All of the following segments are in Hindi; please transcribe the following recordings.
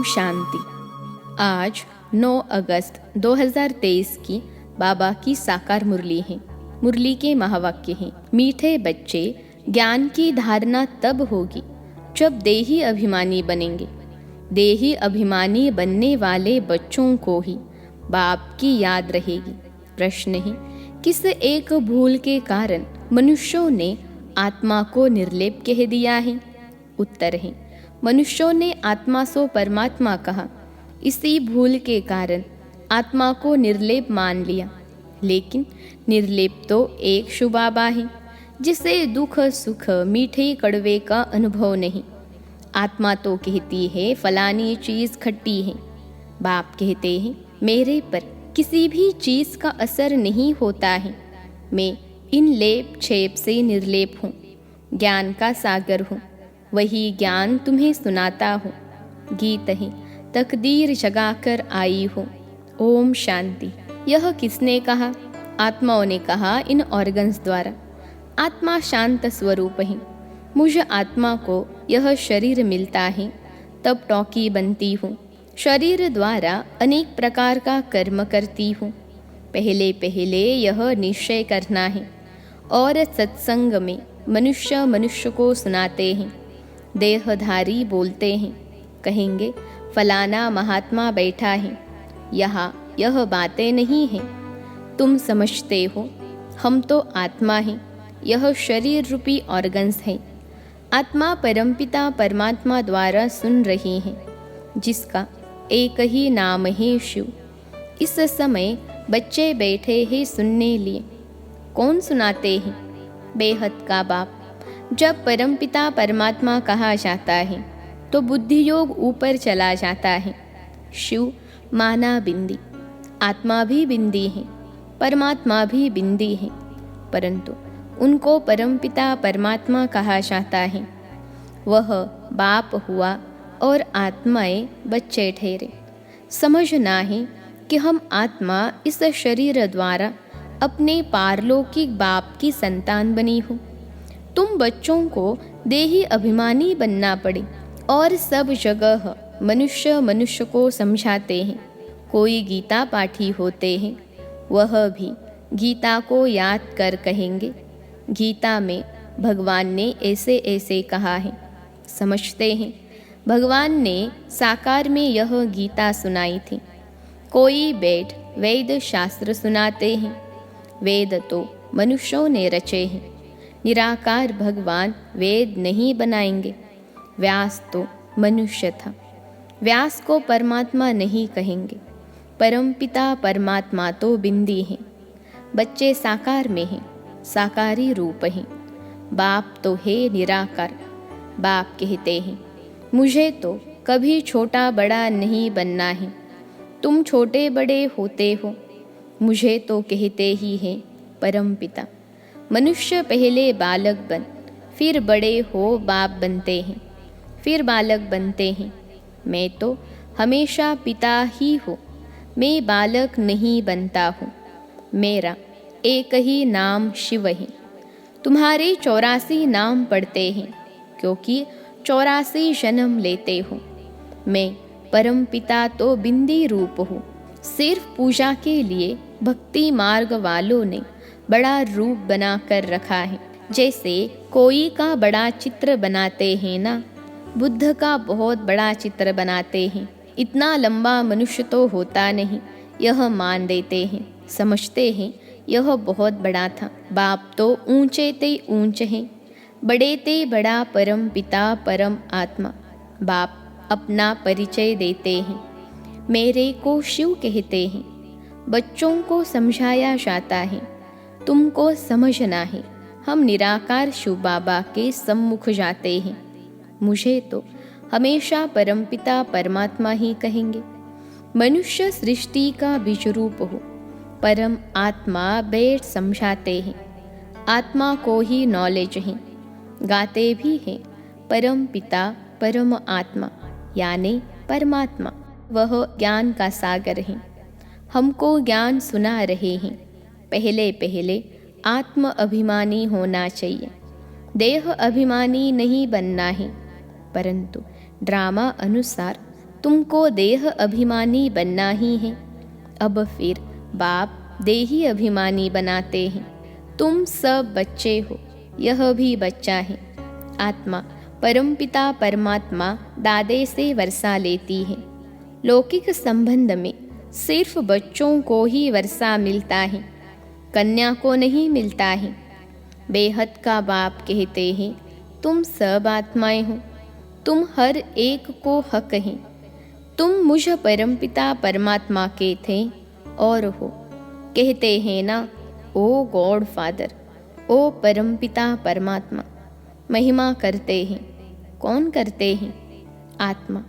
ओम शांति। आज 9 अगस्त 2023 की बाबा की साकार मुरली है। मुरली के महावाक्य हैं, मीठे बच्चे, ज्ञान की धारणा तब होगी जब देही अभिमानी बनेंगे। देही अभिमानी बनने वाले बच्चों को ही बाप की याद रहेगी। प्रश्न है, किस एक भूल के कारण मनुष्यों ने आत्मा को निर्लेप कह दिया है? उत्तर है, मनुष्यों ने आत्मा सो परमात्मा कहा। इसी भूल के कारण आत्मा को निर्लेप मान लिया। लेकिन निर्लेप तो एक शुबाबा है, जिसे दुख सुख मीठे कड़वे का अनुभव नहीं। आत्मा तो कहती है फलानी चीज़ खट्टी है। बाप कहते हैं मेरे पर किसी भी चीज़ का असर नहीं होता है। मैं इन लेप छेप से निर्लेप हूँ, ज्ञान का सागर हूँ। वही ज्ञान तुम्हें सुनाता हूँ। गीत है, तकदीर जगाकर आई हूँ। ओम शांति। यह किसने कहा? आत्माओं ने कहा इन ऑर्गन्स द्वारा। आत्मा शांत स्वरूप है। मुझ आत्मा को यह शरीर मिलता है तब टॉकी बनती हूँ। शरीर द्वारा अनेक प्रकार का कर्म करती हूँ। पहले पहले यह निश्चय करना है। और सत्संग में मनुष्य को सुनाते हैं। देहधारी बोलते हैं, कहेंगे फलाना महात्मा बैठा है। यहाँ यह बातें नहीं हैं। तुम समझते हो हम तो आत्मा हैं, यह शरीर रूपी ऑर्गन्स है। आत्मा परमपिता परमात्मा द्वारा सुन रही है, जिसका एक ही नाम है शिव। इस समय बच्चे बैठे हैं सुनने लिए। कौन सुनाते हैं? बेहद का बाप। जब परमपिता परमात्मा कहा जाता है तो बुद्धि योग ऊपर चला जाता है। शिव माना बिंदी, आत्मा भी बिंदी है, परमात्मा भी बिंदी है, परंतु उनको परमपिता परमात्मा कहा जाता है। वह बाप हुआ और आत्माएं बच्चे ठहरे। समझना है कि हम आत्मा इस शरीर द्वारा अपने पारलौकिक बाप की संतान बनी हो। तुम बच्चों को देही अभिमानी बनना पड़े और सब जगह मनुष्य को समझाते हैं। कोई गीता पाठी होते हैं, वह भी गीता को याद कर कहेंगे गीता में भगवान ने ऐसे ऐसे कहा है। समझते हैं भगवान ने साकार में यह गीता सुनाई थी। कोई बैठ वेद शास्त्र सुनाते हैं। वेद तो मनुष्यों ने रचे हैं। निराकार भगवान वेद नहीं बनाएंगे। व्यास तो मनुष्य था, व्यास को परमात्मा नहीं कहेंगे। परमपिता परमात्मा तो बिंदी हैं। बच्चे साकार में हैं, साकारी रूप हैं। बाप तो है निराकार। बाप कहते हैं मुझे तो कभी छोटा बड़ा नहीं बनना है। तुम छोटे बड़े होते हो, मुझे तो कहते ही हैं परमपिता। मनुष्य पहले बालक बन, फिर बड़े हो बाप बनते हैं, फिर बालक बनते हैं। मैं तो हमेशा पिता ही हूँ, मैं बालक नहीं बनता हूँ। मेरा एक ही नाम शिव है। तुम्हारे 84 नाम पढ़ते हैं, क्योंकि 84 जन्म लेते हो। मैं परमपिता तो बिंदी रूप हूँ। सिर्फ पूजा के लिए भक्ति मार्ग वालों ने बड़ा रूप बना कर रखा है। जैसे कोई का बड़ा चित्र बनाते हैं ना, बुद्ध का बहुत बड़ा चित्र बनाते हैं। इतना लंबा मनुष्य तो होता नहीं, यह मान देते हैं। समझते हैं यह बहुत बड़ा था। बाप तो ऊंचे ते ऊंचे हैं, बड़े ते बड़ा परम पिता परम आत्मा। बाप अपना परिचय देते हैं। मेरे को शिव कहते हैं। बच्चों को समझाया जाता है, तुमको समझना है। हम निराकार शिव बाबा के सम्मुख जाते हैं। मुझे तो हमेशा परमपिता परमात्मा ही कहेंगे। मनुष्य सृष्टि का बीज रूप हो। परम आत्मा बैठ समझाते हैं। आत्मा को ही नॉलेज है। गाते भी हैं परम पिता परम आत्मा, यानी परमात्मा। वह ज्ञान का सागर है। हमको ज्ञान सुना रहे हैं। पहले पहले आत्म अभिमानी होना चाहिए, देह अभिमानी नहीं बनना है। परंतु ड्रामा अनुसार तुमको देह अभिमानी बनना ही है। अब फिर बाप देही अभिमानी बनाते हैं। तुम सब बच्चे हो, यह भी बच्चा है। आत्मा परमपिता परमात्मा दादे से वर्षा लेती है। लौकिक संबंध में सिर्फ बच्चों को ही वर्षा मिलता है, कन्या को नहीं मिलता है। बेहद का बाप कहते हैं, तुम सब आत्माएं हो, तुम हर एक को हक है। तुम मुझ परमपिता परमात्मा के थे और हो। कहते हैं ना, ओ गॉड फादर, ओ परमपिता परमात्मा। महिमा करते हैं। कौन करते हैं? आत्मा।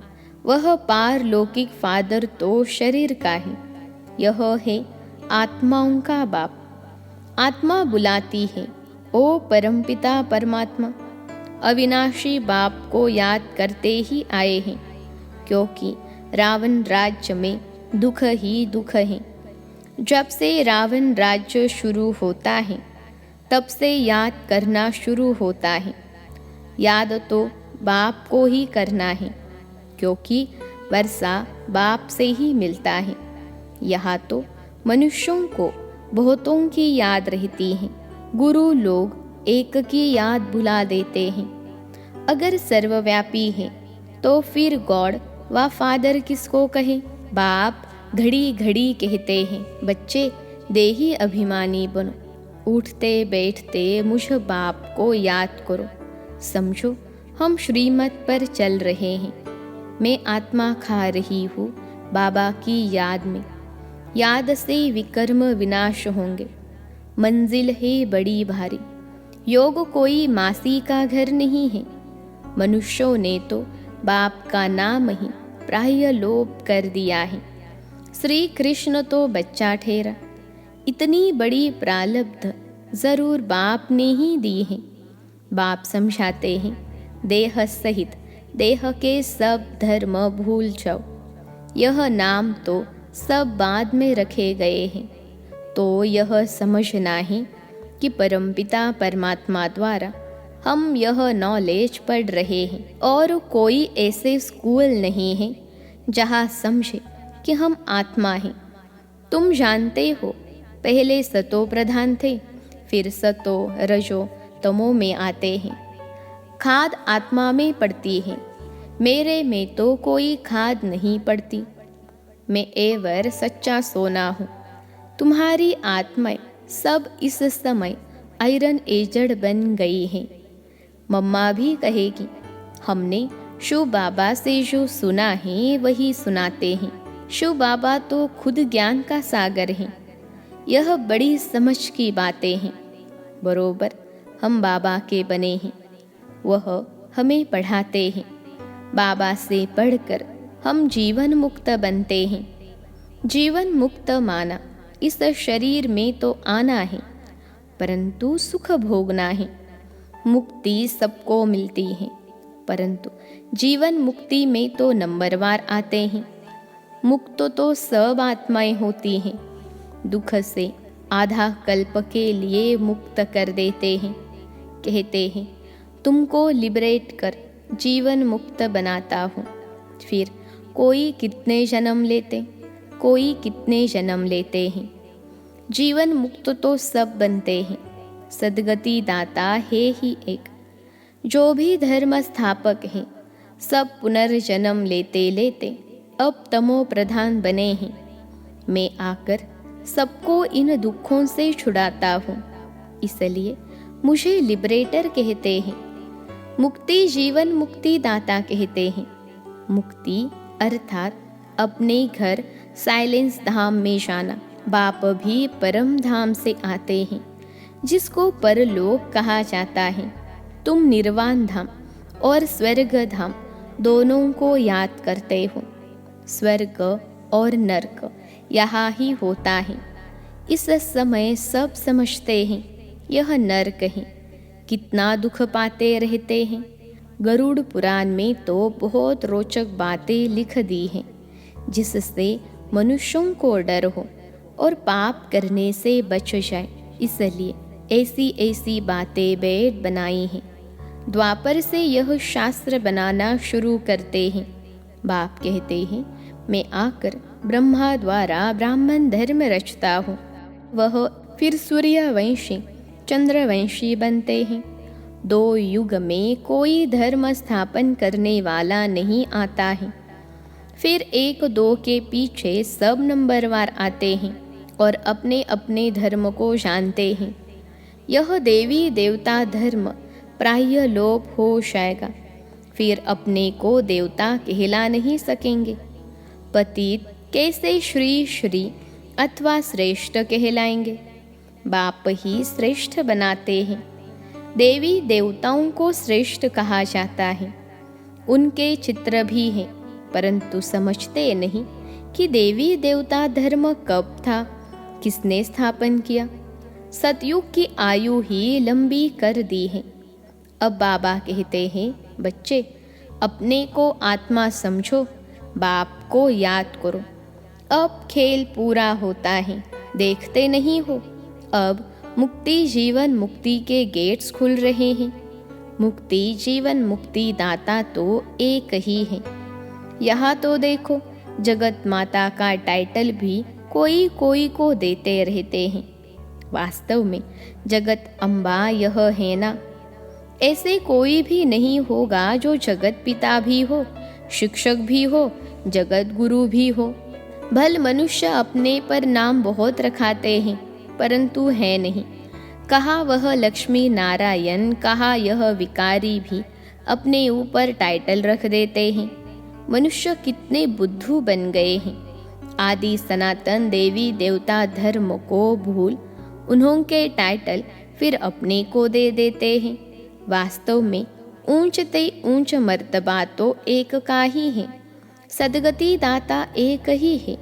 वह पारलौकिक फादर तो शरीर का है। यह है आत्माओं का बाप। आत्मा बुलाती है, ओ परमपिता परमात्मा। अविनाशी बाप को याद करते ही आए हैं, क्योंकि रावण राज्य में दुख ही दुख है। जब से रावण राज्य शुरू होता है, तब से याद करना शुरू होता है। याद तो बाप को ही करना है, क्योंकि वर्षा बाप से ही मिलता है। यहाँ तो मनुष्यों को बहुतों की याद रहती है। गुरु लोग एक की याद भुला देते हैं। अगर सर्वव्यापी है तो फिर गॉड व फादर किसको कहे? बाप घड़ी घड़ी कहते हैं, बच्चे देही अभिमानी बनो, उठते बैठते मुझ बाप को याद करो। समझो, हम श्रीमत पर चल रहे हैं। मैं आत्मा खा रही हूँ बाबा की याद में। याद से विकर्म विनाश होंगे। मंजिल है बड़ी भारी। योग कोई मासी का घर नहीं है। मनुष्यों ने तो बाप का नाम ही प्राय लोप कर दिया है। श्री कृष्ण तो बच्चा ठहरा। इतनी बड़ी प्रारब्ध जरूर बाप ने ही दी है। बाप समझाते हैं, देह सहित देह के सब धर्म भूल जाओ। यह नाम तो सब बाद में रखे गए हैं। तो यह समझना है कि परमपिता परमात्मा द्वारा हम यह नॉलेज पढ़ रहे हैं, और कोई ऐसे स्कूल नहीं है जहाँ समझे कि हम आत्मा हैं। तुम जानते हो, पहले सतो प्रधान थे, फिर सतो रजो तमो में आते हैं। खाद आत्मा में पड़ती है। मेरे में तो कोई खाद नहीं पड़ती। मैं एवर सच्चा सोना हूँ। तुम्हारी आत्माएं सब इस समय आयरन एजड बन गई हैं। मम्मा भी कहेगी, हमने शिव बाबा से जो सुना है वही सुनाते हैं। शिव बाबा तो खुद ज्ञान का सागर हैं। यह बड़ी समझ की बातें हैं। बरोबर हम बाबा के बने हैं। वह हमें पढ़ाते हैं। बाबा से पढ़कर हम जीवन मुक्त बनते हैं। जीवन मुक्त माना इस शरीर में तो आना है, परंतु सुख भोगना है। मुक्ति सबको मिलती है, परंतु जीवन मुक्ति में तो नंबरवार आते हैं। मुक्त तो सब आत्माएं होती हैं। दुख से आधा कल्प के लिए मुक्त कर देते हैं। कहते हैं, तुमको लिबरेट कर जीवन मुक्त बनाता हूँ। फिर कोई कितने जन्म लेते, कोई कितने जन्म लेते हैं। जीवन मुक्त तो सब बनते हैं। सद्गति दाता है ही एक। जो भी धर्म स्थापक हैं, सब पुनर्जन्म लेते लेते अब तमो प्रधान बने हैं। मैं आकर सबको इन दुखों से छुड़ाता हूँ, इसलिए मुझे लिबरेटर कहते हैं। मुक्ति जीवन मुक्ति दाता कहते हैं। मुक्ति अर्थात अपने घर साइलेंस धाम में जाना। बाप भी परम धाम से आते हैं, जिसको परलोक कहा जाता है। तुम निर्वाण धाम और स्वर्ग धाम दोनों को याद करते हो। स्वर्ग और नरक यहाँ ही होता है। इस समय सब समझते हैं यह नरक है। कितना दुख पाते रहते हैं। गरुड़ पुराण में तो बहुत रोचक बातें लिख दी हैं, जिससे मनुष्यों को डर हो और पाप करने से बच जाए। इसलिए ऐसी ऐसी बातें वेद बनाई हैं। द्वापर से यह शास्त्र बनाना शुरू करते हैं। बाप कहते हैं, मैं आकर ब्रह्मा द्वारा ब्राह्मण धर्म रचता हूँ। वह फिर सूर्यवंशी चंद्रवंशी बनते हैं। 2 युग में कोई धर्म स्थापन करने वाला नहीं आता है। फिर 1-2 के पीछे सब नंबरवार आते हैं और अपने अपने धर्म को जानते हैं। यह देवी देवता धर्म प्राय लोप हो जाएगा। फिर अपने को देवता कहला नहीं सकेंगे। पतित कैसे श्री श्री अथवा श्रेष्ठ कहलाएंगे? बाप ही श्रेष्ठ बनाते हैं। देवी देवताओं को श्रेष्ठ कहा जाता है। उनके चित्र भी हैं, परंतु समझते नहीं कि देवी देवता धर्म कब था, किसने स्थापन किया। सतयुग की आयु ही लंबी कर दी है। अब बाबा कहते हैं, बच्चे अपने को आत्मा समझो, बाप को याद करो। अब खेल पूरा होता है, देखते नहीं हो। अब मुक्ति जीवन मुक्ति के गेट्स खुल रहे हैं। मुक्ति जीवन मुक्ति दाता तो एक ही है। यहाँ तो देखो, जगत माता का टाइटल भी कोई कोई को देते रहते हैं। वास्तव में जगत अम्बा यह है ना। ऐसे कोई भी नहीं होगा जो जगत पिता भी हो, शिक्षक भी हो, जगत गुरु भी हो। भल मनुष्य अपने पर नाम बहुत रखाते हैं, परंतु है नहीं। कहा वह लक्ष्मी नारायण, कहा यह विकारी भी अपने ऊपर टाइटल रख देते हैं। मनुष्य कितने बुद्धू बन गए हैं। आदि सनातन देवी देवता धर्म को भूल उन्होंने टाइटल फिर अपने को दे देते हैं। वास्तव में ऊंचते ऊंच मर्तबा तो एक का ही है। सदगति दाता एक ही है।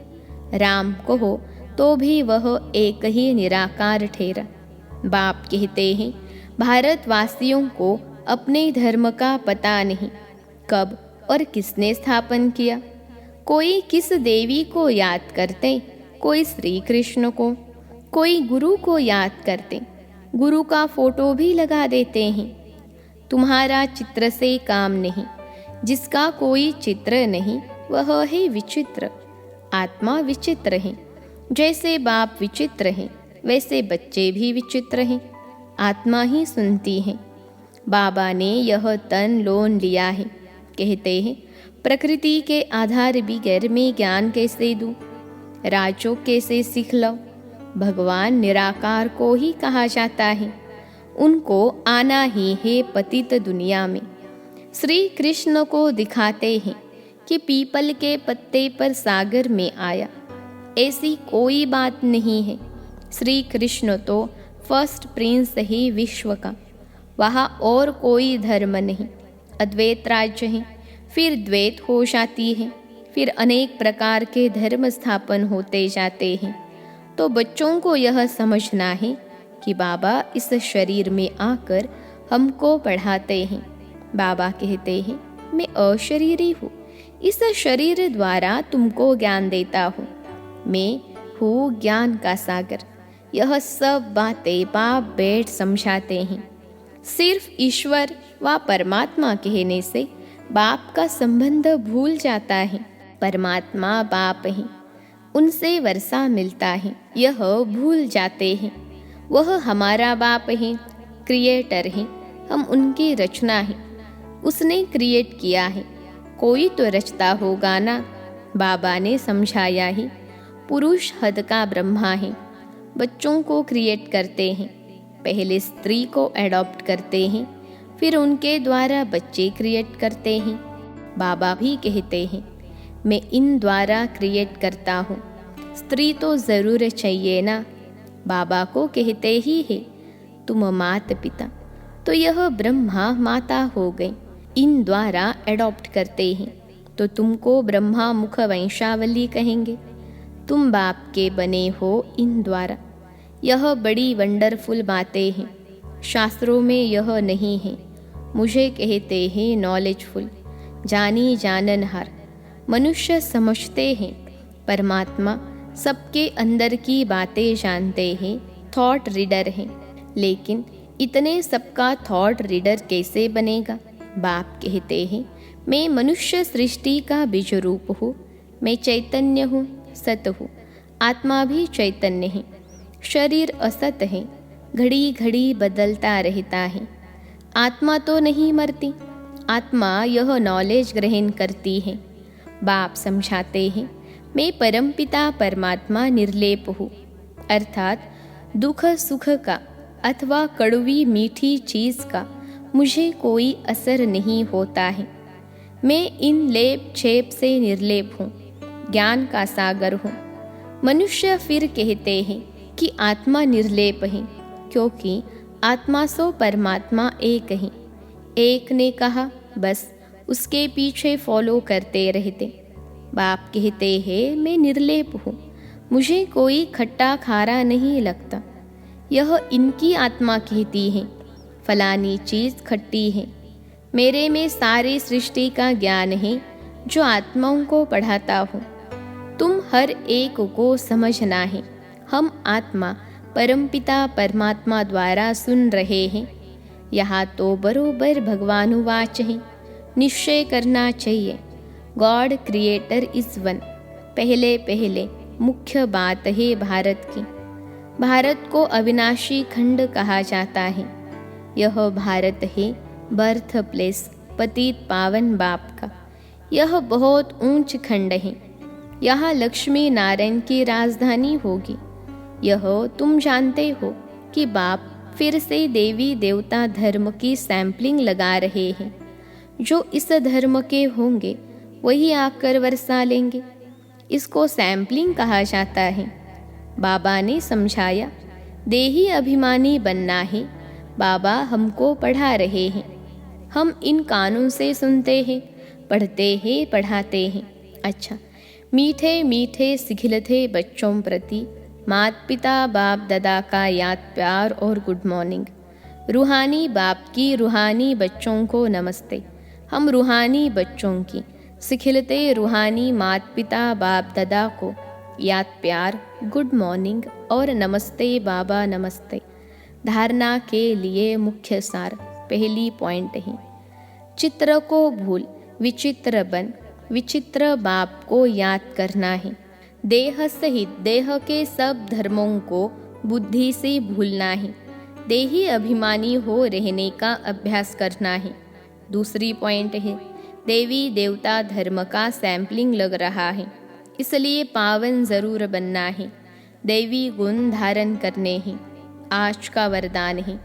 राम कहो तो भी वह एक ही निराकार ठहरा। बाप कहते हैं, भारतवासियों को अपने धर्म का पता नहीं, कब और किसने स्थापन किया। कोई किस देवी को याद करते, कोई श्री कृष्ण को, कोई गुरु को याद करते, गुरु का फोटो भी लगा देते हैं। तुम्हारा चित्र से काम नहीं। जिसका कोई चित्र नहीं वह है विचित्र। आत्मा विचित्र है। जैसे बाप विचित्र हैं, वैसे बच्चे भी विचित्र हैं। आत्मा ही सुनती है। बाबा ने यह तन लोन लिया है। कहते हैं, प्रकृति के आधार बगैर मैं ज्ञान कैसे दूं, राजो कैसे सीख लो। भगवान निराकार को ही कहा जाता है। उनको आना ही है पतित दुनिया में। श्री कृष्ण को दिखाते हैं कि पीपल के पत्ते पर सागर में आया। ऐसी कोई बात नहीं है। श्री कृष्ण तो फर्स्ट प्रिंस ही विश्व का। वहाँ और कोई धर्म नहीं। अद्वैत राज्य है, फिर द्वैत हो जाती है, फिर अनेक प्रकार के धर्म स्थापन होते जाते हैं। तो बच्चों को यह समझना है कि बाबा इस शरीर में आकर हमको पढ़ाते हैं। बाबा कहते हैं, मैं अशरीरी हूँ, इस शरीर द्वारा तुमको ज्ञान देता हूँ। मैं हूँ ज्ञान का सागर। यह सब बातें बाप बैठ समझाते हैं। सिर्फ ईश्वर व परमात्मा कहने से बाप का संबंध भूल जाता है। परमात्मा बाप हैं, उनसे वर्षा मिलता है, यह भूल जाते हैं। वह हमारा बाप है, क्रिएटर है, हम उनकी रचना है। उसने क्रिएट किया है, कोई तो रचता होगा ना। बाबा ने समझाया ही, पुरुष हद का ब्रह्मा है। बच्चों को क्रिएट करते हैं, पहले स्त्री को एडॉप्ट करते हैं, फिर उनके द्वारा बच्चे क्रिएट करते हैं। बाबा भी कहते हैं, मैं इन द्वारा क्रिएट करता हूँ। स्त्री तो ज़रूर चाहिए ना। बाबा को कहते ही है, तुम मात पिता, तो यह ब्रह्मा माता हो गई। इन द्वारा एडॉप्ट करते हैं तो तुमको ब्रह्मा मुख वंशावली कहेंगे। तुम बाप के बने हो इन द्वारा। यह बड़ी वंडरफुल बातें हैं। शास्त्रों में यह नहीं है। मुझे कहते हैं नॉलेजफुल, जानी जाननहार। मनुष्य समझते हैं परमात्मा सबके अंदर की बातें जानते हैं, थॉट रीडर हैं। लेकिन इतने सबका थॉट रीडर कैसे बनेगा? बाप कहते हैं, मैं मनुष्य सृष्टि का बीज रूप हूँ। मैं चैतन्य हूँ, सत हूँ। आत्मा भी चैतन्य है। शरीर असत है, घड़ी घड़ी बदलता रहता है। आत्मा तो नहीं मरती। आत्मा यह नॉलेज ग्रहण करती है। बाप समझाते हैं, मैं परमपिता परमात्मा निर्लेप हूँ, अर्थात दुख सुख का अथवा कड़वी मीठी चीज़ का मुझे कोई असर नहीं होता है। मैं इन लेप छेप से निर्लेप हूँ, ज्ञान का सागर हूँ। मनुष्य फिर कहते हैं कि आत्मा निर्लेप है, क्योंकि आत्मा सो परमात्मा एक है। एक ने कहा, बस उसके पीछे फॉलो करते रहते। बाप कहते हैं, मैं निर्लेप हूँ, मुझे कोई खट्टा खारा नहीं लगता। यह इनकी आत्मा कहती है, फलानी चीज़ खट्टी है। मेरे में सारी सृष्टि का ज्ञान है जो आत्माओं को पढ़ाता हूँ। तुम हर एक को समझना है। हम आत्मा परमपिता परमात्मा द्वारा सुन रहे हैं। यहाँ तो बरोबर भगवानुवाच है, निश्चय करना चाहिए। God creator is one. पहले पहले मुख्य बात है भारत की। भारत को अविनाशी खंड कहा जाता है। यह भारत है बर्थ प्लेस पतित पावन बाप का। यह बहुत ऊंच खंड है। यहाँ लक्ष्मी नारायण की राजधानी होगी। यह तुम जानते हो कि बाप फिर से देवी देवता धर्म की सैंपलिंग लगा रहे हैं। जो इस धर्म के होंगे वही आकर वर्षा लेंगे। इसको सैंपलिंग कहा जाता है। बाबा ने समझाया, देही अभिमानी बनना है। बाबा हमको पढ़ा रहे हैं। हम इन कानों से सुनते हैं, पढ़ते हैं, पढ़ाते हैं। अच्छा, मीठे मीठे सिखिलते बच्चों प्रति माता पिता बाप दादा का याद प्यार और गुड मॉर्निंग। रूहानी बाप की रूहानी बच्चों को नमस्ते। हम रूहानी बच्चों की सिखिलते रूहानी माता पिता बाप दादा को याद प्यार, गुड मॉर्निंग और नमस्ते बाबा नमस्ते। धारणा के लिए मुख्य सार पहली पॉइंट है, चित्र को भूल विचित्र बन। विचित्र बाप को याद करना है। देह सहित देह के सब धर्मों को बुद्धि से भूलना है। देही अभिमानी हो रहने का अभ्यास करना है। दूसरी पॉइंट है, देवी देवता धर्म का सैंपलिंग लग रहा है, इसलिए पावन जरूर बनना है। दैवी गुण धारण करने हैं। आज का वरदान है,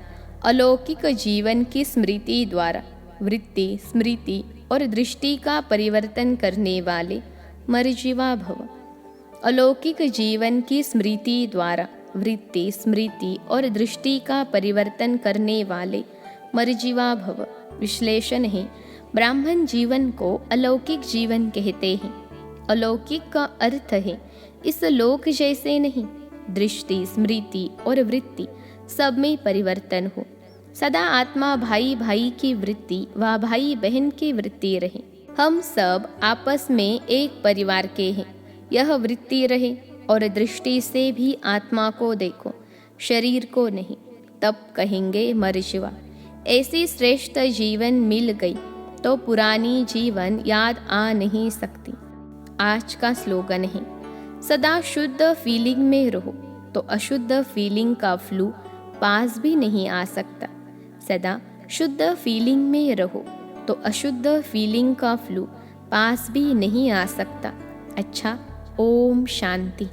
अलौकिक जीवन की स्मृति द्वारा वृत्ति, स्मृति और दृष्टि का परिवर्तन करने वाले मर्जीवा भव। अलौकिक जीवन की स्मृति द्वारा वृत्ति, स्मृति और दृष्टि का परिवर्तन करने वाले मर्जीवा भव। विश्लेषण है, ब्राह्मण जीवन को अलौकिक जीवन कहते हैं। अलौकिक का अर्थ है इस लोक जैसे नहीं। दृष्टि, स्मृति और वृत्ति सब में परिवर्तन हो। सदा आत्मा भाई भाई की वृत्ति व भाई बहन की वृत्ति रहे। हम सब आपस में एक परिवार के हैं, यह वृत्ति रहे। और दृष्टि से भी आत्मा को देखो, शरीर को नहीं, तब कहेंगे मर्जीवा। ऐसी श्रेष्ठ जीवन मिल गई तो पुरानी जीवन याद आ नहीं सकती। आज का स्लोगन है, सदा शुद्ध फीलिंग में रहो तो अशुद्ध फीलिंग का फ्लू पास भी नहीं आ सकता। सदा शुद्ध फीलिंग में रहो तो अशुद्ध फीलिंग का फ्लू पास भी नहीं आ सकता। अच्छा, ओम शांति।